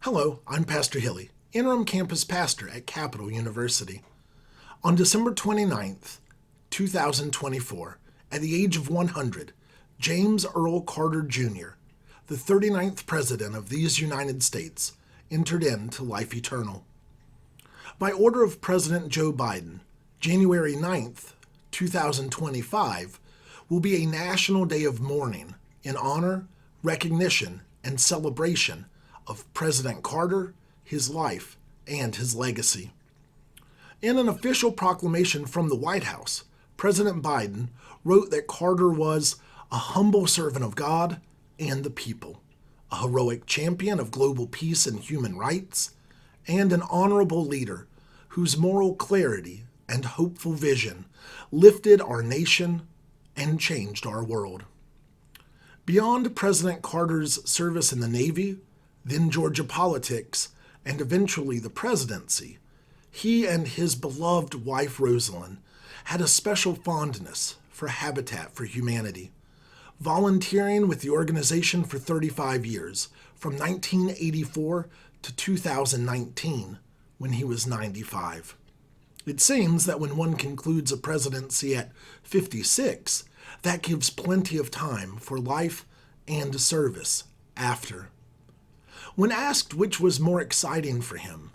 Hello, I'm Pastor Hilly, Interim Campus Pastor at Capital University. On December 29th, 2024, at the age of 100, James Earl Carter Jr., the 39th President of these United States, entered into life eternal. By order of President Joe Biden, January 9th, 2025, will be a national day of mourning in honor, recognition, and celebration of President Carter, his life, and his legacy. In an official proclamation from the White House, President Biden wrote that Carter was a humble servant of God and the people, a heroic champion of global peace and human rights, and an honorable leader whose moral clarity and hopeful vision lifted our nation and changed our world. Beyond President Carter's service in the Navy, then Georgia politics, and eventually the presidency, he and his beloved wife Rosalind had a special fondness for Habitat for Humanity, volunteering with the organization for 35 years, from 1984 to 2019, when he was 95. It seems that when one concludes a presidency at 56, that gives plenty of time for life and service after. When asked which was more exciting for him,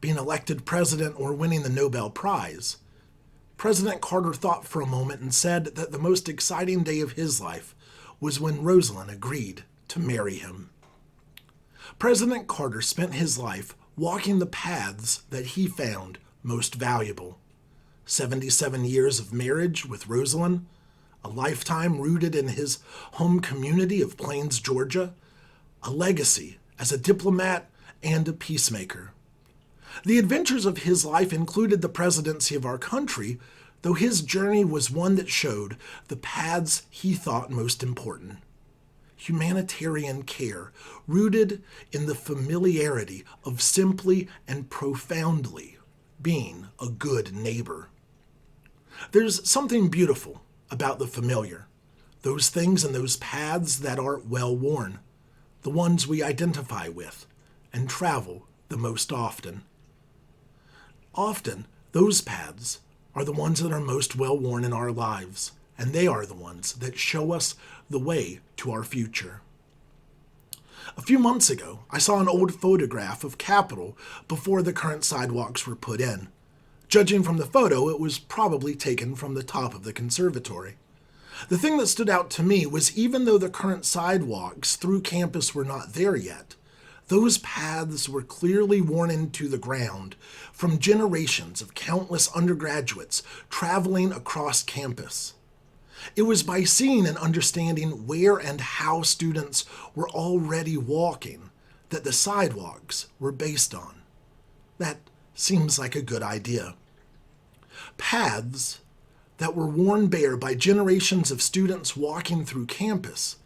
being elected president or winning the Nobel Prize, President Carter thought for a moment and said that the most exciting day of his life was when Rosalind agreed to marry him. President Carter spent his life walking the paths that he found most valuable. 77 years of marriage with Rosalind, a lifetime rooted in his home community of Plains, Georgia, a legacy as a diplomat and a peacemaker. The adventures of his life included the presidency of our country, though his journey was one that showed the paths he thought most important. Humanitarian care, rooted in the familiarity of simply and profoundly being a good neighbor. There's something beautiful about the familiar, those things and those paths that are well-worn, the ones we identify with and travel the most often. Often, those paths are the ones that are most well-worn in our lives, and they are the ones that show us the way to our future. A few months ago, I saw an old photograph of Capitol before the current sidewalks were put in. Judging from the photo, it was probably taken from the top of the conservatory. The thing that stood out to me was even though the current sidewalks through campus were not there yet, those paths were clearly worn into the ground from generations of countless undergraduates traveling across campus. It was by seeing and understanding where and how students were already walking that the sidewalks were based on. That seems like a good idea. Paths that were worn bare by generations of students walking through campus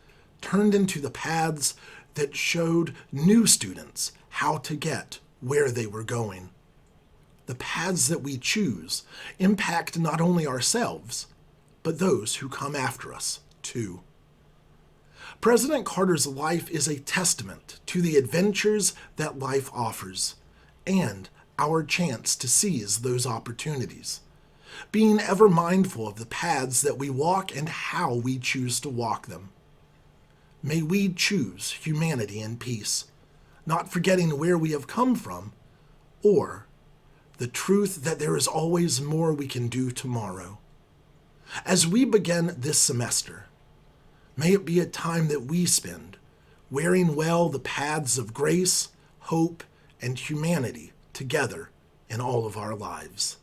turned into the paths that showed new students how to get where they were going. The paths that we choose impact not only ourselves, but those who come after us, too. President Carter's life is a testament to the adventures that life offers and our chance to seize those opportunities, being ever mindful of the paths that we walk and how we choose to walk them. May we choose humanity and peace, not forgetting where we have come from, or the truth that there is always more we can do tomorrow. As we begin this semester, may it be a time that we spend wearing well the paths of grace, hope, and humanity together in all of our lives.